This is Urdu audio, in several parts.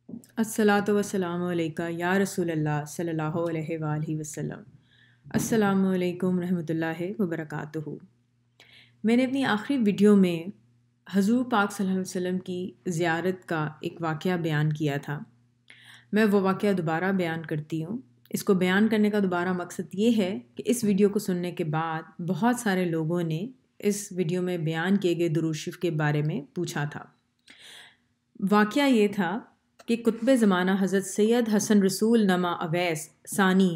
الصلاۃ والسلام علیکہ یا رسول اللہ صلی اللہ علیہ وآلہ وسلم۔ السلام علیکم رحمۃ اللہ وبرکاتہ۔ میں نے اپنی آخری ویڈیو میں حضور پاک صلی اللہ علیہ وسلم کی زیارت کا ایک واقعہ بیان کیا تھا۔ میں وہ واقعہ دوبارہ بیان کرتی ہوں۔ اس کو بیان کرنے کا دوبارہ مقصد یہ ہے کہ اس ویڈیو کو سننے کے بعد بہت سارے لوگوں نے اس ویڈیو میں بیان کیے گئے درود شریف کے بارے میں پوچھا تھا۔ واقعہ یہ تھا کہ قطب زمانہ حضرت سید حسن رسول نما اویس ثانی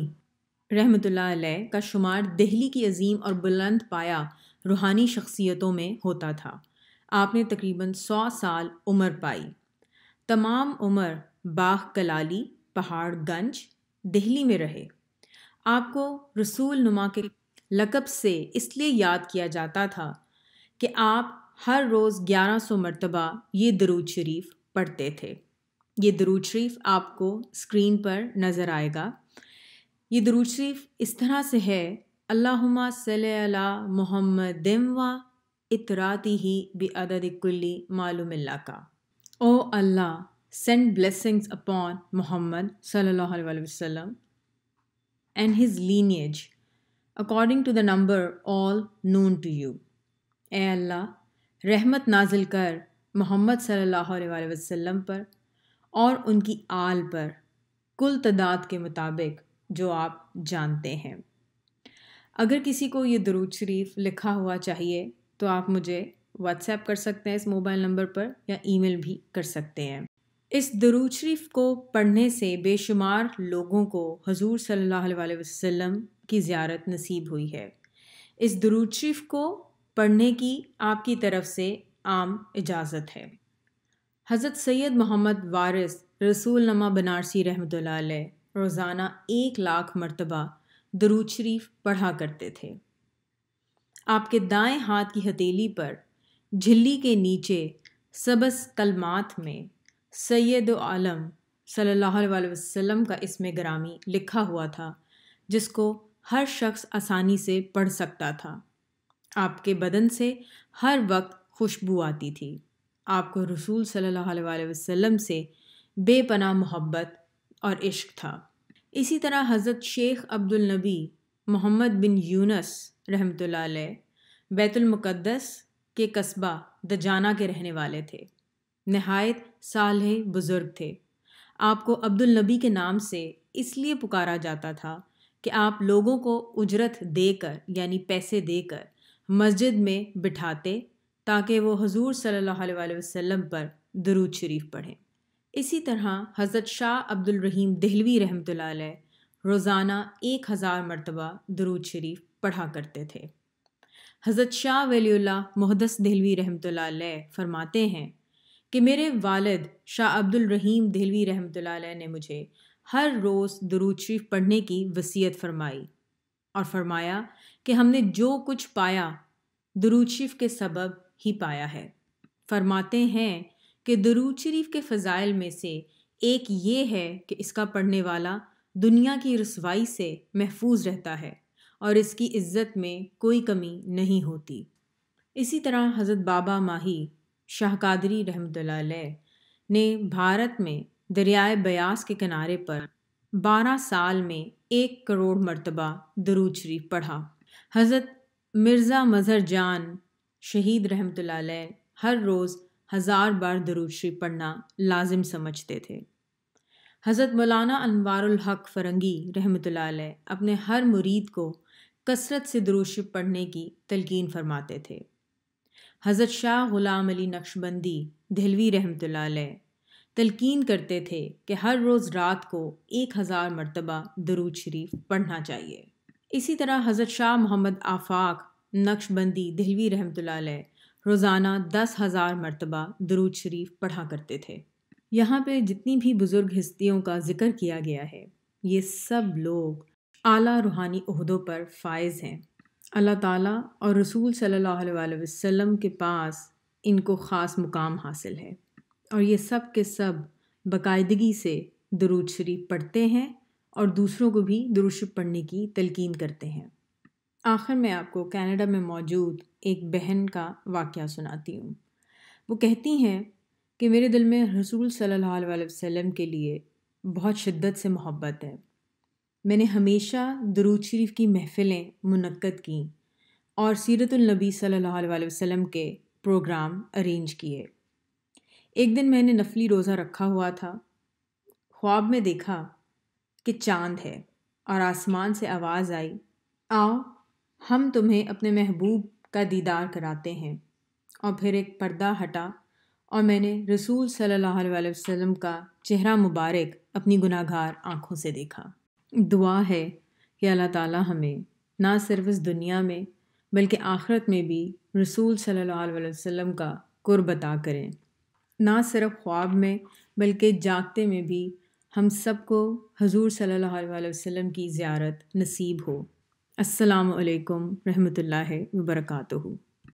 رحمۃ اللہ علیہ کا شمار دہلی کی عظیم اور بلند پایہ روحانی شخصیتوں میں ہوتا تھا۔ آپ نے تقریباً 100 سال عمر پائی۔ تمام عمر باغ کلالی پہاڑ گنج دہلی میں رہے۔ آپ کو رسول نما کے لقب سے اس لیے یاد کیا جاتا تھا کہ آپ ہر روز 1100 مرتبہ یہ درود شریف پڑھتے تھے۔ یہ درود شریف آپ کو اسکرین پر نظر آئے گا۔ یہ درود شریف اس طرح سے ہے: اللہم صلی علی محمد و اطراتہ بعدد کلی معلوم اللہ کا۔ او اللہ، send blessings upon Muhammad sallallahu alaihi wasallam and his lineage according to the number all known to you۔ اے اللہ، رحمت نازل کر محمد صلی اللہ علیہ وسلم پر اور ان کی آل پر کل تعداد کے مطابق جو آپ جانتے ہیں۔ اگر کسی کو یہ درود شریف لکھا ہوا چاہیے تو آپ مجھے واٹس ایپ کر سکتے ہیں اس موبائل نمبر پر، یا ای میل بھی کر سکتے ہیں۔ اس درود شریف کو پڑھنے سے بے شمار لوگوں کو حضور صلی اللہ علیہ وسلم کی زیارت نصیب ہوئی ہے۔ اس درود شریف کو پڑھنے کی آپ کی طرف سے عام اجازت ہے۔ حضرت سید محمد وارث رسول نما بنارسی رحمۃ اللہ علیہ روزانہ 1,00,000 مرتبہ درود شریف پڑھا کرتے تھے۔ آپ کے دائیں ہاتھ کی ہتھیلی پر جھلی کے نیچے سبز کلمات میں سید عالم صلی اللہ علیہ وسلم کا اسم گرامی لکھا ہوا تھا، جس کو ہر شخص آسانی سے پڑھ سکتا تھا۔ آپ کے بدن سے ہر وقت خوشبو آتی تھی۔ آپ کو رسول صلی اللہ علیہ وسلم سے بے پناہ محبت اور عشق تھا۔ اسی طرح حضرت شیخ عبد النبی محمد بن یونس رحمۃ اللہ علیہ بیت المقدس کے قصبہ دجانہ کے رہنے والے تھے۔ نہایت صالح بزرگ تھے۔ آپ کو عبد النبی کے نام سے اس لیے پکارا جاتا تھا کہ آپ لوگوں کو اجرت دے کر، یعنی پیسے دے کر، مسجد میں بٹھاتے تاکہ وہ حضور صلی اللہ علیہ وسلم پر درود شریف پڑھیں۔ اسی طرح حضرت شاہ عبد الرحیم دہلوی رحمۃ اللہ علیہ روزانہ 1000 مرتبہ درود شریف پڑھا کرتے تھے۔ حضرت شاہ ولی اللہ محدث دہلوی رحمۃ اللہ علیہ فرماتے ہیں کہ میرے والد شاہ عبد الرحیم دہلوی رحمۃ اللہ علیہ نے مجھے ہر روز درود شریف پڑھنے کی وصیت فرمائی اور فرمایا کہ ہم نے جو کچھ پایا درود شریف کے سبب ہی پایا ہے۔ فرماتے ہیں کہ درود شریف کے فضائل میں سے ایک یہ ہے کہ اس کا پڑھنے والا دنیا کی رسوائی سے محفوظ رہتا ہے اور اس کی عزت میں کوئی کمی نہیں ہوتی۔ اسی طرح حضرت بابا ماہی شاہ قادری رحمۃ اللہ علیہ نے بھارت میں دریائے بیاس کے کنارے پر 12 سال میں 1 کروڑ مرتبہ درود شریف پڑھا۔ حضرت مرزا مظہر جان شہید رحمۃ اللہ علیہ ہر روز 1000 بار درود شریف پڑھنا لازم سمجھتے تھے۔ حضرت مولانا انوار الحق فرنگی رحمۃ اللہ علیہ اپنے ہر مرید کو کثرت سے درود شریف پڑھنے کی تلقین فرماتے تھے۔ حضرت شاہ غلام علی نقشبندی دہلوی رحمۃ اللہ علیہ تلقین کرتے تھے کہ ہر روز رات کو 1000 مرتبہ درود شریف پڑھنا چاہیے۔ اسی طرح حضرت شاہ محمد آفاق نقشبندی دہلوی رحمۃ اللہ علیہ روزانہ 10,000 مرتبہ درود شریف پڑھا کرتے تھے۔ یہاں پہ جتنی بھی بزرگ ہستیوں کا ذکر کیا گیا ہے، یہ سب لوگ اعلیٰ روحانی عہدوں پر فائز ہیں۔ اللہ تعالیٰ اور رسول صلی اللہ علیہ وسلم کے پاس ان کو خاص مقام حاصل ہے، اور یہ سب کے سب باقاعدگی سے درود شریف پڑھتے ہیں اور دوسروں کو بھی درود شریف پڑھنے کی تلقین کرتے ہیں۔ آخر میں آپ کو کینیڈا میں موجود ایک بہن کا واقعہ سناتی ہوں۔ وہ کہتی ہیں کہ میرے دل میں رسول صلی اللہ علیہ وسلم کے لیے بہت شدت سے محبت ہے۔ میں نے ہمیشہ درود شریف کی محفلیں منعقد کیں اور سیرت النبی صلی اللہ علیہ وسلم کے پروگرام ارینج کیے۔ ایک دن میں نے نفلی روزہ رکھا ہوا تھا، خواب میں دیکھا کہ چاند ہے اور آسمان سے آواز آئی، آؤ ہم تمہیں اپنے محبوب کا دیدار کراتے ہیں، اور پھر ایک پردہ ہٹا اور میں نے رسول صلی اللہ علیہ وسلم کا چہرہ مبارک اپنی گناہ گار آنکھوں سے دیکھا۔ دعا ہے کہ اللہ تعالیٰ ہمیں نہ صرف اس دنیا میں بلکہ آخرت میں بھی رسول صلی اللہ علیہ وسلم کا قرب عطا کریں، نہ صرف خواب میں بلکہ جاگتے میں بھی ہم سب کو حضور صلی اللہ علیہ وسلم کی زیارت نصیب ہو۔ السلام علیکم رحمۃ اللہ وبرکاتہ۔